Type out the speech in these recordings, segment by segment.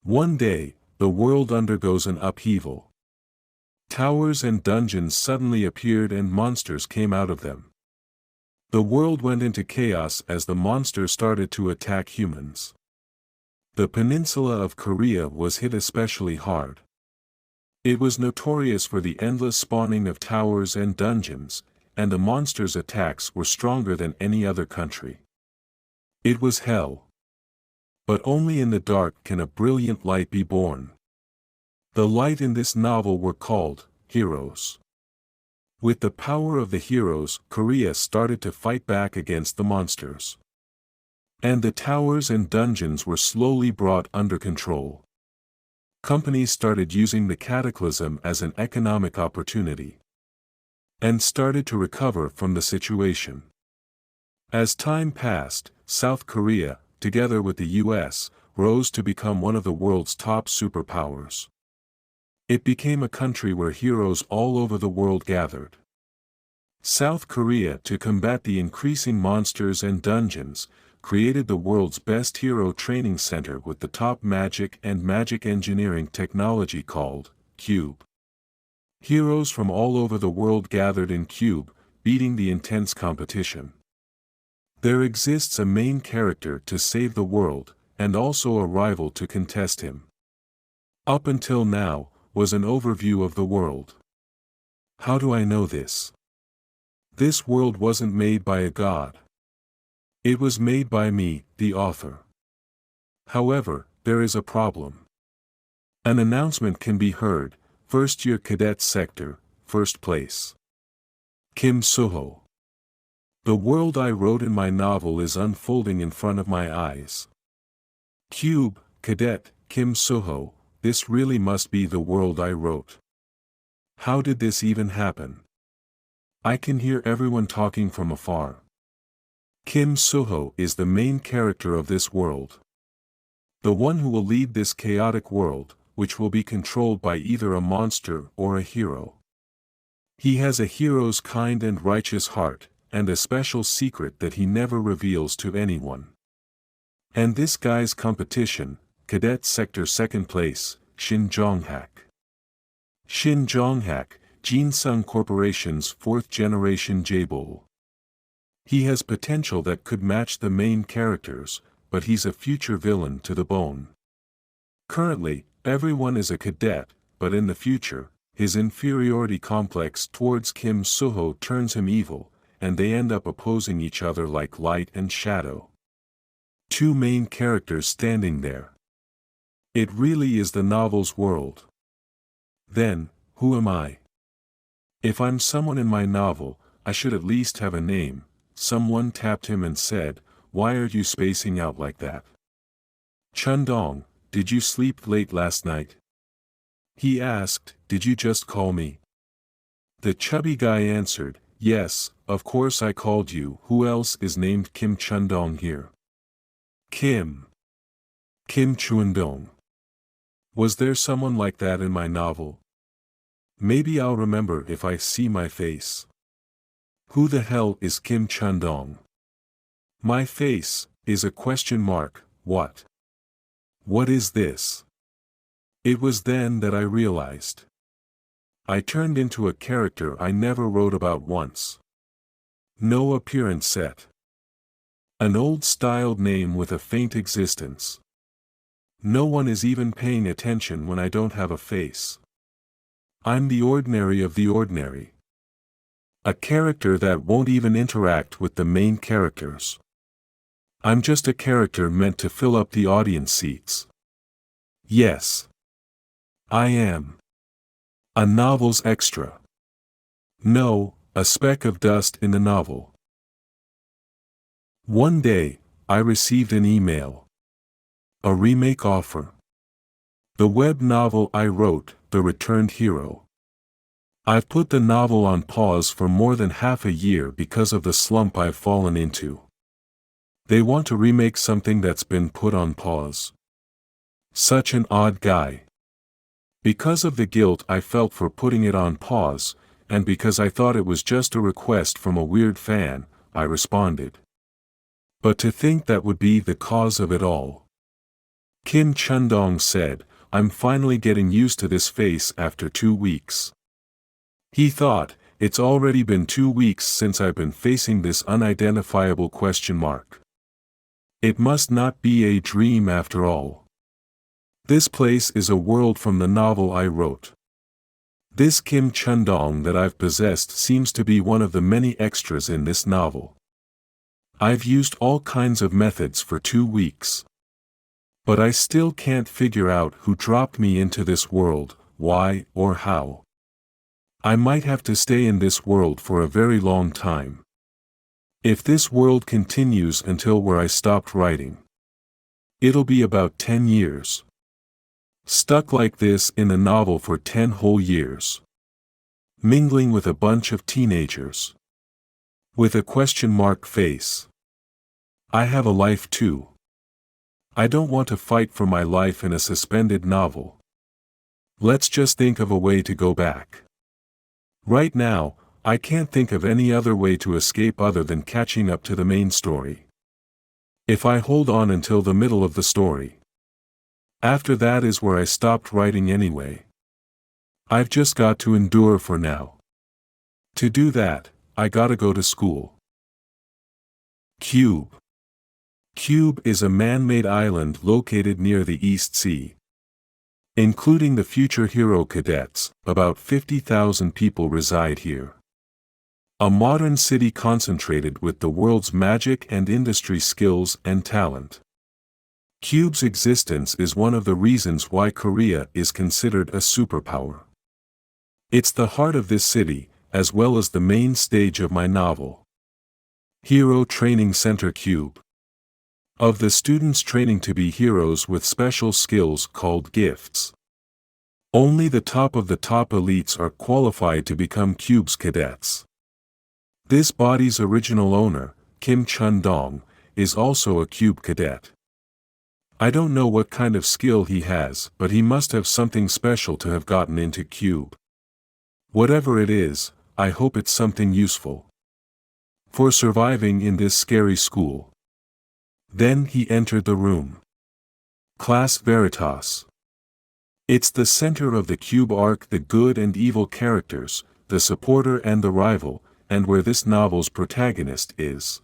One day, the world undergoes an upheaval. Towers and dungeons suddenly appeared and monsters came out of them. The world went into chaos as the monsters started to attack humans. The peninsula of Korea was hit especially hard. It was notorious for the endless spawning of towers and dungeons, and the monsters' attacks were stronger than any other country. It was hell. But only in the dark can a brilliant light be born. The light in this novel were called heroes. With the power of the heroes, Korea started to fight back against the monsters. And the towers and dungeons were slowly brought under control. Companies started using the cataclysm as an economic opportunity. And started to recover from the situation. As time passed, South Korea, together with the US, rose to become one of the world's top superpowers. It became a country where heroes all over the world gathered. South Korea, to combat the increasing monsters and dungeons, created the world's best hero training center with the top magic and magic engineering technology called Cube. Heroes from all over the world gathered in Cube, beating the intense competition. There exists a main character to save the world, and also a rival to contest him. Up until now, was an overview of the world. How do I know this? This world wasn't made by a god. It was made by me, the author. However, there is a problem. An announcement can be heard, first-year cadet sector, first place. Kim Suho. The world I wrote in my novel is unfolding in front of my eyes. Cube, cadet, Kim Suho, this really must be the world I wrote. How did this even happen? I can hear everyone talking from afar. Kim Suho is the main character of this world. The one who will lead this chaotic world, which will be controlled by either a monster or a hero. He has a hero's kind and righteous heart, and a special secret that he never reveals to anyone. And this guy's competition, Cadet Sector second place, Shin Jong-hak. Shin Jong-hak, Jinsung Corporation's fourth-generation Jaebol. He has potential that could match the main characters, but he's a future villain to the bone. Currently, everyone is a cadet, but in the future, his inferiority complex towards Kim Suho turns him evil, and they end up opposing each other like light and shadow. Two main characters standing there. It really is the novel's world. Then, who am I? If I'm someone in my novel, I should at least have a name. Someone tapped him and said, "Why are you spacing out like that? Chundong, did you sleep late last night?" He asked, "Did you just call me?" The chubby guy answered, "Yes, of course I called you. Who else is named Kim Chundong here?" Kim Chundong. Was there someone like that in my novel? Maybe I'll remember if I see my face. Who the hell is Kim Chundong? My face is a question mark. What? What is this? It was then that I realized. I turned into a character I never wrote about once. No appearance set. An old-styled name with a faint existence. No one is even paying attention when I don't have a face. I'm the ordinary of the ordinary. A character that won't even interact with the main characters. I'm just a character meant to fill up the audience seats. Yes. I am. A novel's extra. No, a speck of dust in the novel. One day, I received an email. A remake offer. The web novel I wrote, The Returned Hero. I've put the novel on pause for more than half a year because of the slump I've fallen into. They want to remake something that's been put on pause. Such an odd guy. Because of the guilt I felt for putting it on pause, and because I thought it was just a request from a weird fan, I responded. But to think that would be the cause of it all. Kim Chundong said, I'm finally getting used to this face after 2 weeks. He thought, it's already been 2 weeks since I've been facing this unidentifiable question mark. It must not be a dream after all. This place is a world from the novel I wrote. This Kim Chundong that I've possessed seems to be one of the many extras in this novel. I've used all kinds of methods for 2 weeks. But I still can't figure out who dropped me into this world, why, or how. I might have to stay in this world for a very long time. If this world continues until where I stopped writing, it'll be about 10 years. Stuck like this in the novel for 10 whole years. Mingling with a bunch of teenagers. With a question mark face. I have a life too. I don't want to fight for my life in a suspended novel. Let's just think of a way to go back. Right now, I can't think of any other way to escape other than catching up to the main story. If I hold on until the middle of the story. After that is where I stopped writing anyway. I've just got to endure for now. To do that, I gotta go to school. Cube. Cube is a man-made island located near the East Sea. Including the future hero cadets, about 50,000 people reside here. A modern city concentrated with the world's magic and industry skills and talent. Cube's existence is one of the reasons why Korea is considered a superpower. It's the heart of this city, as well as the main stage of my novel. Hero Training Center Cube. Of the students training to be heroes with special skills called gifts. Only the top of the top elites are qualified to become Cube's cadets. This body's original owner, Kim Chundong, is also a Cube cadet. I don't know what kind of skill he has, but he must have something special to have gotten into Cube. Whatever it is, I hope it's something useful. For surviving in this scary school. Then he entered the room. Class Veritas. It's the center of the Cube arc, the good and evil characters, the supporter and the rival, and where this novel's protagonist is.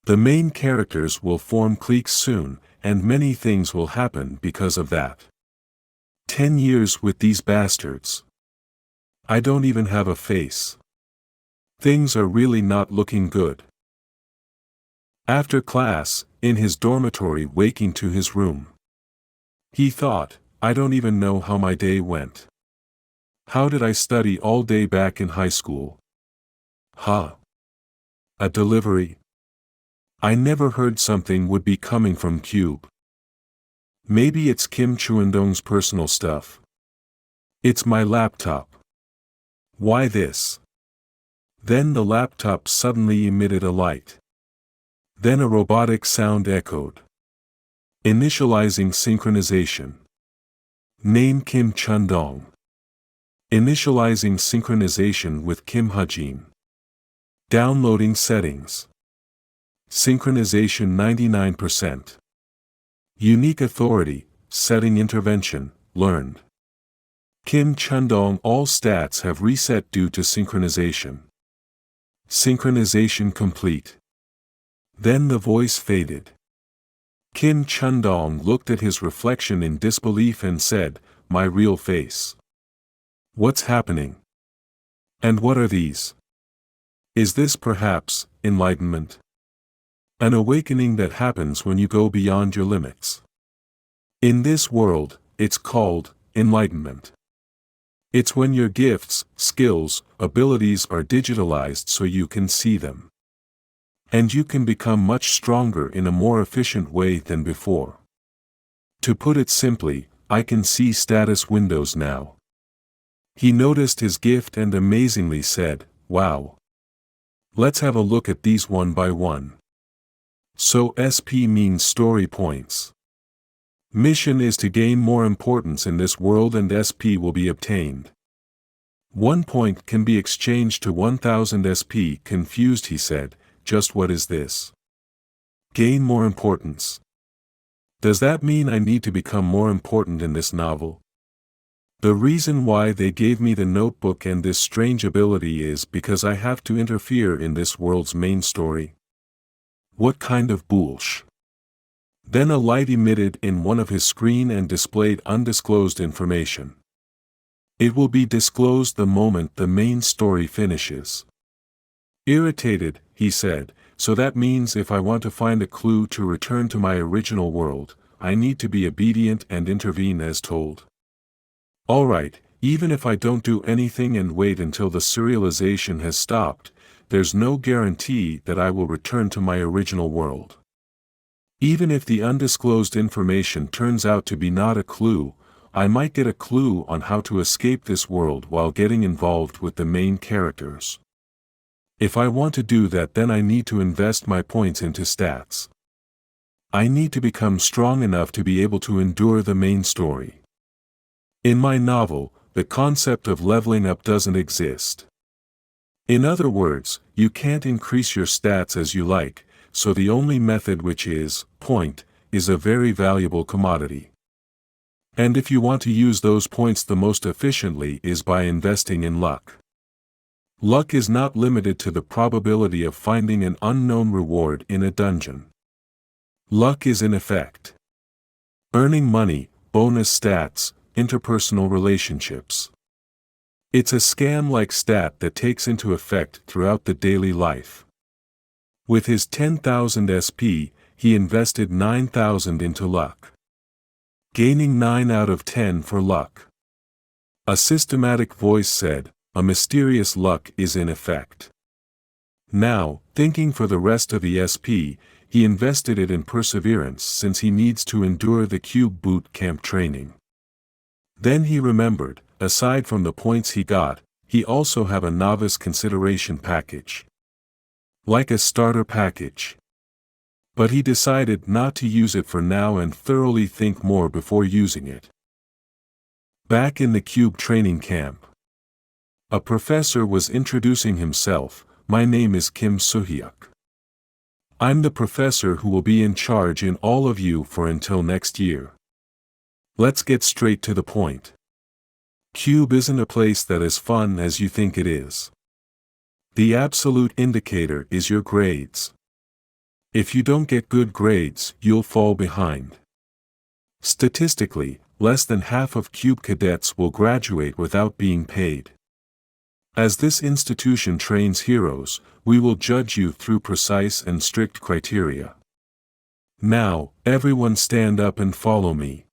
The main characters will form cliques soon, and many things will happen because of that. 10 years with these bastards. I don't even have a face. Things are really not looking good. After class, in his dormitory waking to his room. He thought, I don't even know how my day went. How did I study all day back in high school? Huh? A delivery? I never heard something would be coming from Cube. Maybe it's Kim Chundong's personal stuff. It's my laptop. Why this? Then the laptop suddenly emitted a light. Then a robotic sound echoed. Initializing synchronization. Name Kim Chundong. Initializing synchronization with Kim Hajin. Downloading settings. Synchronization 99%. Unique authority, setting intervention, learned. Kim Chundong, all stats have reset due to synchronization. Synchronization complete. Then the voice faded. Kim Chundong looked at his reflection in disbelief and said, my real face. What's happening? And what are these? Is this perhaps enlightenment? An awakening that happens when you go beyond your limits. In this world, it's called enlightenment. It's when your gifts, skills, abilities are digitalized so you can see them. And you can become much stronger in a more efficient way than before. To put it simply, I can see status windows now. He noticed his gift and amazingly said, wow. Let's have a look at these one by one. So SP means story points. Mission is to gain more importance in this world and SP will be obtained. 1 point can be exchanged to 1000 SP. Confused, he said, just what is this? Gain more importance. Does that mean I need to become more important in this novel? The reason why they gave me the notebook and this strange ability is because I have to interfere in this world's main story. What kind of bullsh? Then a light emitted in one of his screen and displayed undisclosed information. It will be disclosed the moment the main story finishes. Irritated, he said, so that means if I want to find a clue to return to my original world, I need to be obedient and intervene as told. Alright, even if I don't do anything and wait until the serialization has stopped, there's no guarantee that I will return to my original world. Even if the undisclosed information turns out to be not a clue, I might get a clue on how to escape this world while getting involved with the main characters. If I want to do that, then I need to invest my points into stats. I need to become strong enough to be able to endure the main story. In my novel, the concept of leveling up doesn't exist. In other words, you can't increase your stats as you like, so the only method, which is point, is a very valuable commodity. And if you want to use those points the most efficiently is by investing in luck. Luck is not limited to the probability of finding an unknown reward in a dungeon. Luck is in effect earning money, bonus stats, interpersonal relationships. It's a scam-like stat that takes into effect throughout the daily life. With his 10,000 SP, he invested 9,000 into luck, gaining 9 out of 10 for luck. A systematic voice said, "A mysterious luck is in effect." Now, thinking for the rest of the SP, he invested it in perseverance since he needs to endure the Cube boot camp training. Then he remembered, aside from the points he got, he also have a novice consideration package. Like a starter package. But he decided not to use it for now and thoroughly think more before using it. Back in the Cube training camp, a professor was introducing himself. "My name is Kim Suhyuk. I'm the professor who will be in charge in all of you for until next year. Let's get straight to the point. Cube isn't a place that is fun as you think it is. The absolute indicator is your grades. If you don't get good grades, you'll fall behind. Statistically, less than half of Cube cadets will graduate without being paid. As this institution trains heroes, we will judge you through precise and strict criteria. Now, everyone stand up and follow me.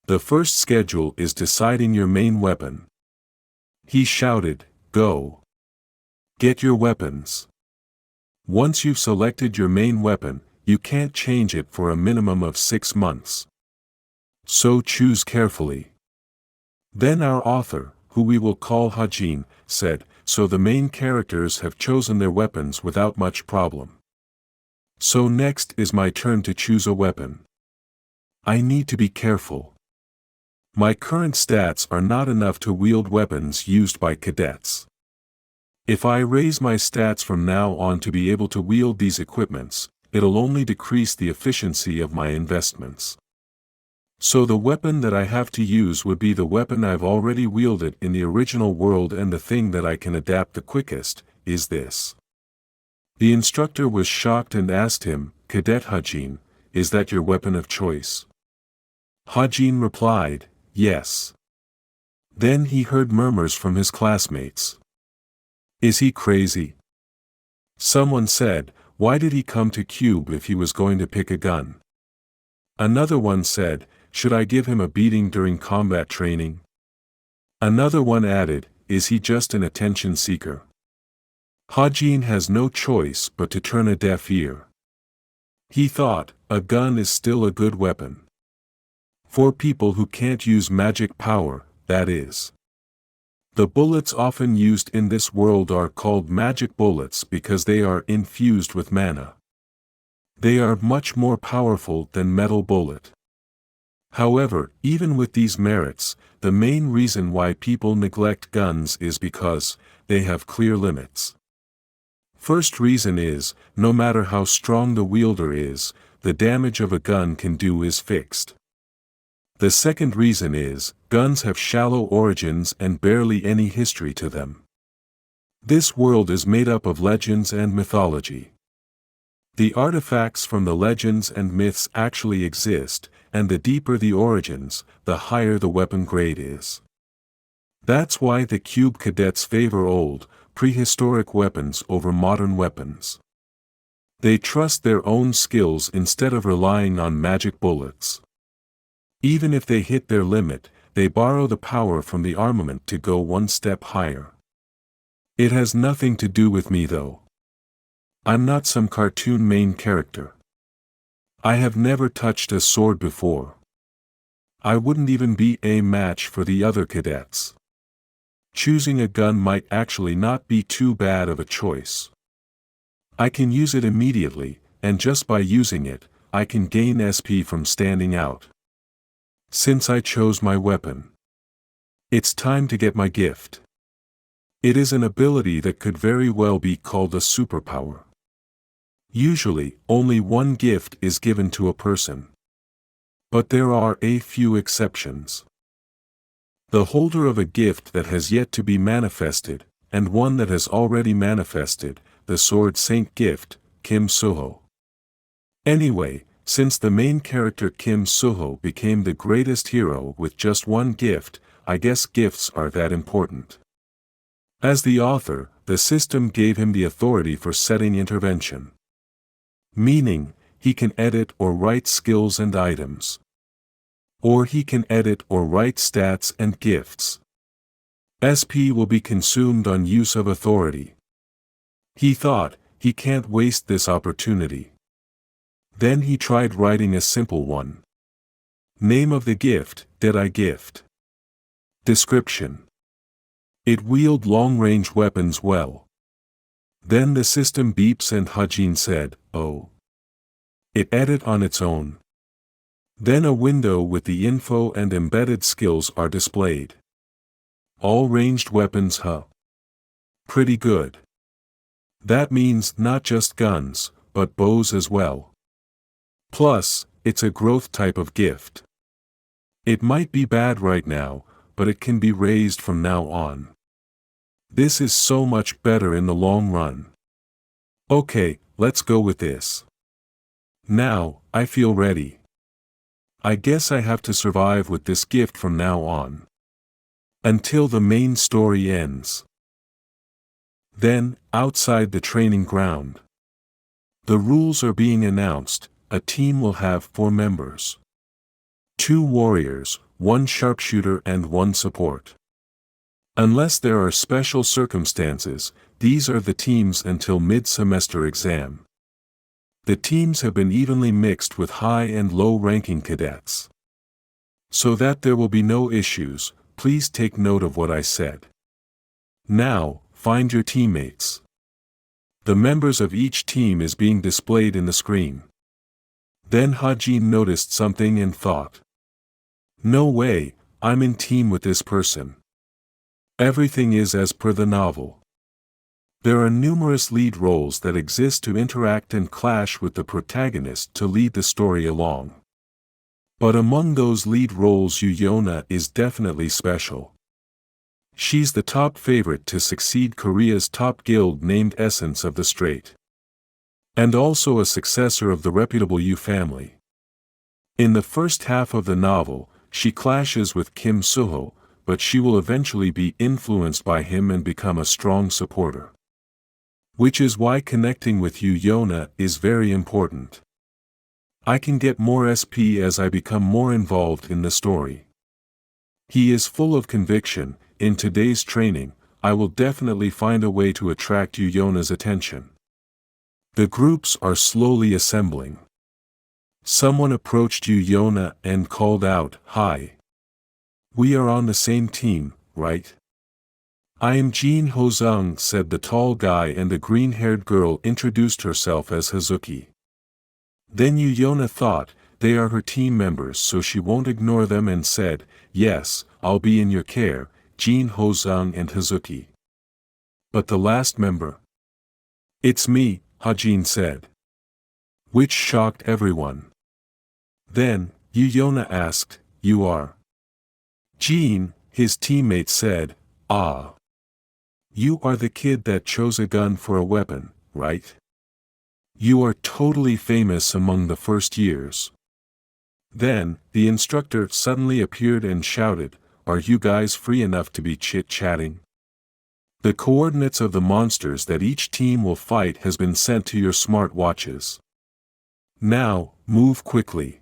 The first schedule is deciding your main weapon." He shouted, "Go! Get your weapons. Once you've selected your main weapon, you can't change it for a minimum of 6 months. So choose carefully." Then our author, who we will call Hajin, said, "So the main characters have chosen their weapons without much problem. So next is my turn to choose a weapon. I need to be careful. My current stats are not enough to wield weapons used by cadets. If I raise my stats from now on to be able to wield these equipments, it'll only decrease the efficiency of my investments. So the weapon that I have to use would be the weapon I've already wielded in the original world, and the thing that I can adapt the quickest is this." The instructor was shocked and asked him, "Cadet Hajin, is that your weapon of choice?" Hajin replied, "Yes." Then he heard murmurs from his classmates. "Is he crazy?" Someone said, "Why did he come to Cube if he was going to pick a gun?" Another one said, "Should I give him a beating during combat training?" Another one added, "Is he just an attention seeker?" Hajin has no choice but to turn a deaf ear. He thought, a gun is still a good weapon. For people who can't use magic power, that is. The bullets often used in this world are called magic bullets because they are infused with mana. They are much more powerful than metal bullet. However, even with these merits, the main reason why people neglect guns is because they have clear limits. First reason is, no matter how strong the wielder is, the damage of a gun can do is fixed. The second reason is, guns have shallow origins and barely any history to them. This world is made up of legends and mythology. The artifacts from the legends and myths actually exist, and the deeper the origins, the higher the weapon grade is. That's why the Cube Cadets favor old, prehistoric weapons over modern weapons. They trust their own skills instead of relying on magic bullets. Even if they hit their limit, they borrow the power from the armament to go one step higher. It has nothing to do with me though. I'm not some cartoon main character. I have never touched a sword before. I wouldn't even be a match for the other cadets. Choosing a gun might actually not be too bad of a choice. I can use it immediately, and just by using it, I can gain SP from standing out. Since I chose my weapon, it's time to get my gift. It is an ability that could very well be called a superpower. Usually, only one gift is given to a person. But there are a few exceptions. The holder of a gift that has yet to be manifested, and one that has already manifested, the Sword Saint gift, Kim Suho. Anyway, since the main character Kim Suho became the greatest hero with just one gift, I guess gifts are that important. As the author, the system gave him the authority for setting intervention. Meaning, he can edit or write skills and items. Or he can edit or write stats and gifts. SP will be consumed on use of authority. He thought, he can't waste this opportunity. Then he tried writing a simple one. Name of the gift, did I gift? Description. It wield long-range weapons well. Then the system beeps and Hajin said, oh. It edit on its own. Then a window with the info and embedded skills are displayed. All ranged weapons, huh? Pretty good. That means not just guns, but bows as well. Plus, it's a growth type of gift. It might be bad right now, but it can be raised from now on. This is so much better in the long run. Okay, let's go with this. Now, I feel ready. I guess I have to survive with this gift from now on. Until the main story ends. Then, outside the training ground. The rules are being announced. A team will have 4 members. 2 warriors, 1 sharpshooter and 1 support. Unless there are special circumstances, these are the teams until mid-semester exam. The teams have been evenly mixed with high and low-ranking cadets. So that there will be no issues, please take note of what I said. Now, find your teammates. The members of each team is being displayed in the screen. Then Hajin noticed something and thought. No way, I'm in team with this person. Everything is as per the novel. There are numerous lead roles that exist to interact and clash with the protagonist to lead the story along. But among those lead roles Yuyona is definitely special. She's the top favorite to succeed Korea's top guild named Essence of the Strait. And also a successor of the reputable Yu family. In the first half of the novel, she clashes with Kim Suho, but she will eventually be influenced by him and become a strong supporter. Which is why connecting with Yuyona is very important. I can get more SP as I become more involved in the story. He is full of conviction. In today's training, I will definitely find a way to attract Yuyona's attention. The groups are slowly assembling. Someone approached Yuyona and called out, "Hi. We are on the same team, right?" "I am Jin Hozung," said the tall guy, and the green-haired girl introduced herself as Hazuki. Then Yuyona thought, they are her team members, so she won't ignore them and said, "Yes, I'll be in your care, Jin Hozung and Hazuki." "But the last member?" "It's me," Hajin said. which shocked everyone. Then, Yona asked, "You are?" "Gene," his teammate said. "Ah. You are the kid that chose a gun for a weapon, right? You are totally famous among the first years." Then, the instructor suddenly appeared and shouted, "Are you guys free enough to be chit-chatting? The coordinates of the monsters that each team will fight has been sent to your smart watches. Now, move quickly."